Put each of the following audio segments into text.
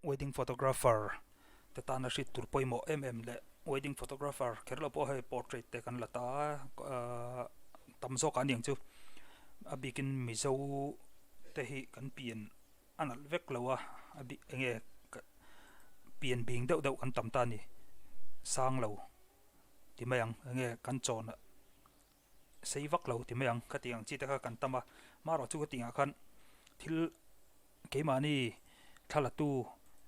wedding photographer te tan a hrit tur pawimawh le wedding photographer kherlo po hei portrait te kan lata tamzo kan yang chu a bikin mizo te hi kan pian anal vek lowa abi enge pian bing deuh deuh kan tamta ni sang lo ti mayang enge kan chon sei vak lo ti mayang khatiang chi te kha kan tama maro chu tinga khan thil keimani thalatu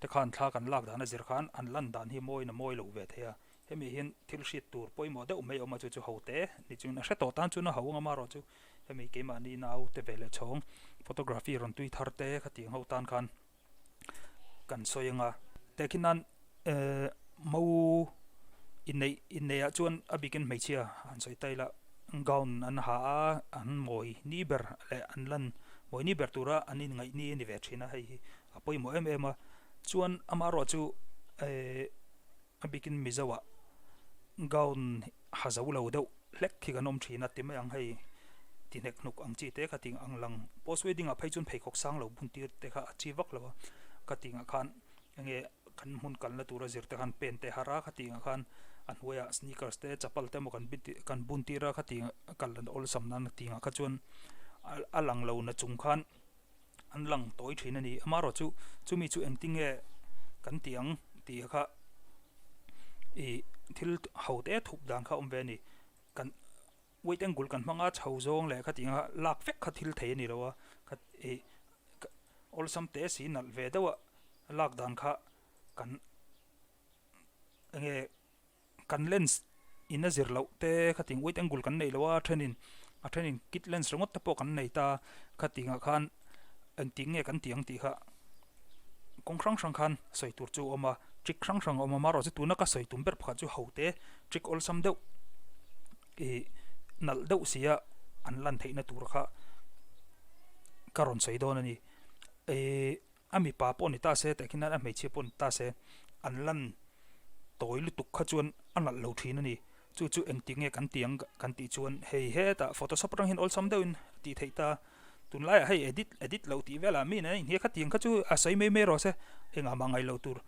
te khan thla kan lak dana zir khan an lan dan hi moi na moi lo ve thea hemi hin thil hrit tur pawimawh deuh mai oma chu hote ni chu na hreto tan chu na hawanga maro chu hemi keimani nau te vele chong photography ron tui tharte khatiang ho tan khan kan soyanga tekinan mo inneya chuan abikin meichia an soi taila gown an ha an moi ni ber le an lan moi ni ber tura anin ngai ni ve thina hei apoi ema chuan amaro chu abikin mizawa gown hazo lo deuh lek khi kanom thina timayang hei tinek nuk ang chi te khating ang lang post wedding a phei chun phei khok sang lo buntir te kha achi vak lo katinga khan nge kan mun kal na tura zir te khan pen te hara khatinga khan an hoya sneakers te chapal te mo kan buntira khatinga kalan ol samnan tinga kha chuan alang lo na chung khan an lang toi thina ni amaro chu chumi chu engting e kan tiang ti kha thil hote thup dang kha omve ni kan wait angle kan manga chho zong le khatinga lak vek kha thil thei ni rowa khat ol sam te si nal ve dawa lak dan kha kan nge kan lens ina zir lo te khating wait angle kan nei lowa thenin kit lens rongot ta po kan nei ta khatinga khan engting nge kan tiang ti kha kongkrang sang khan soi tur chu oma trick sang sang oma maro chu tuna ka soi tumber pha chu hote trick ol sam deuh nal deuh sia an lan theina tur kha karon soi don ani ami pa pon ni ta se tekinan a meichhe pon ta se an lan toilu tuk kha chuan anal lo thin ani chu engting nge kan tiang kan ti chuan hei he ta photoshop rang hin ol sam deuhin ti theita tunlai hei edit lo ti vela mi ne he kha tiang kha chu a sai me ro se enga mangai lo tur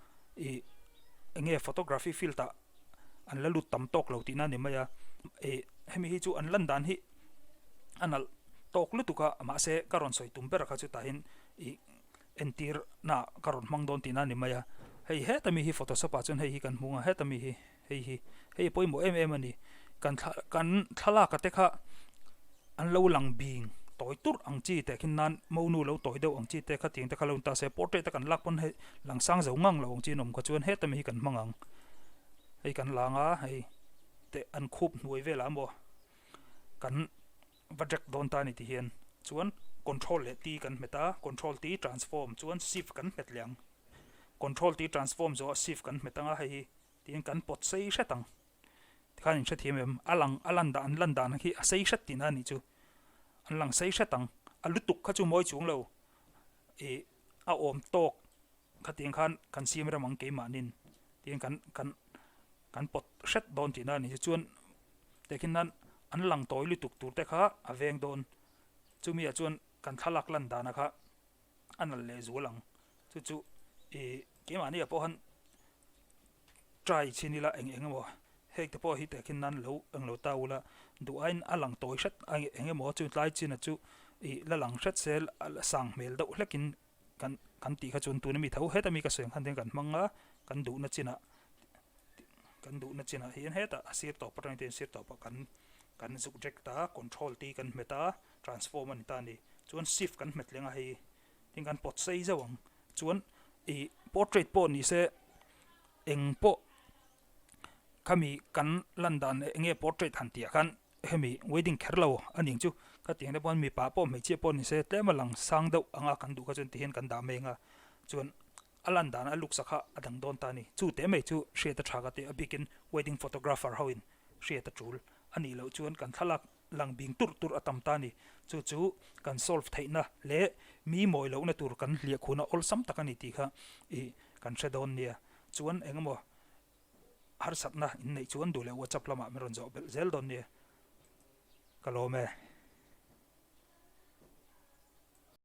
enge photography filta an la lut tam tok lo ti na ni maya hemi hi chu an lan dan hi anal tok lu tuka ma se karon soi tumper kha chu ta hin entir na karon mang don ti na ni maya hei he tami hi photoshop a chun hei hi kan munga he tami hi hei pawimawh em ani kan thala ka te kha an lo lang bing toy tur ang chi te khin nan mo nu lo toy deuh ang chi te kha ting te kha lo ta se portrait te kan lak pon he lang sang zo ngang lo ang chi nom ka chuan he tami hi kan mangang hei kan langa hei te an khup nuai vela mo kan vajek don ta ni ti hian chuan control le ti kan meta control ti transform chuan shift kan met liang control ti transform zo shift kan metanga hei tin kan pot sei hretang khan hre thim alan da an lan dan hi a sei hret tin ani chu an lang sei hretang alutuk kha chu moi chung lo a om tok khating khan kan sim ramang ke manin tin kan pot hret don tin ani chuan tekin nan an lang toy lutuk tur te kha aveng don chumi a chuan kan thalak lan dana kha anal le zulang chu ke mani a po han try chinila engemo hek te po hi te kin nan lo anglo taula du ain alang toy hret engemo chu tlai chin a chu la lang hret sel sang mel do hlekin kan ti kha chun tu na mi tho heta mi ka seng han den kan manga kan du na china hian heta asir to patang ten sir to pa kan subject ta control ti kan meta transform an ta ni chuan shift kan met lenga hei tin kan pot sei zawang chuan portrait po ni se eng po kami kan landan enge portrait han tia kan hemi wedding kherlo aning chu ka tiang de pon mi pa po me che pon ni se tlema lang sang deuh anga kan du ka chun ti hen kan da menga chuan alan dan aluk sakha adang don ta ni chu te mai chu hriat ta thaga te abikin wedding photographer hoin hriat ta tul ani lo chuan kan thalak lang bing tur atam ta ni chu kan solve theina le mi moi lo na tur kan hlia khuna ol sam takani ti kha kan shadon nia chuan engmo har satna in nei chuan du le whatsapp lama meron zo bel zel don nia kalome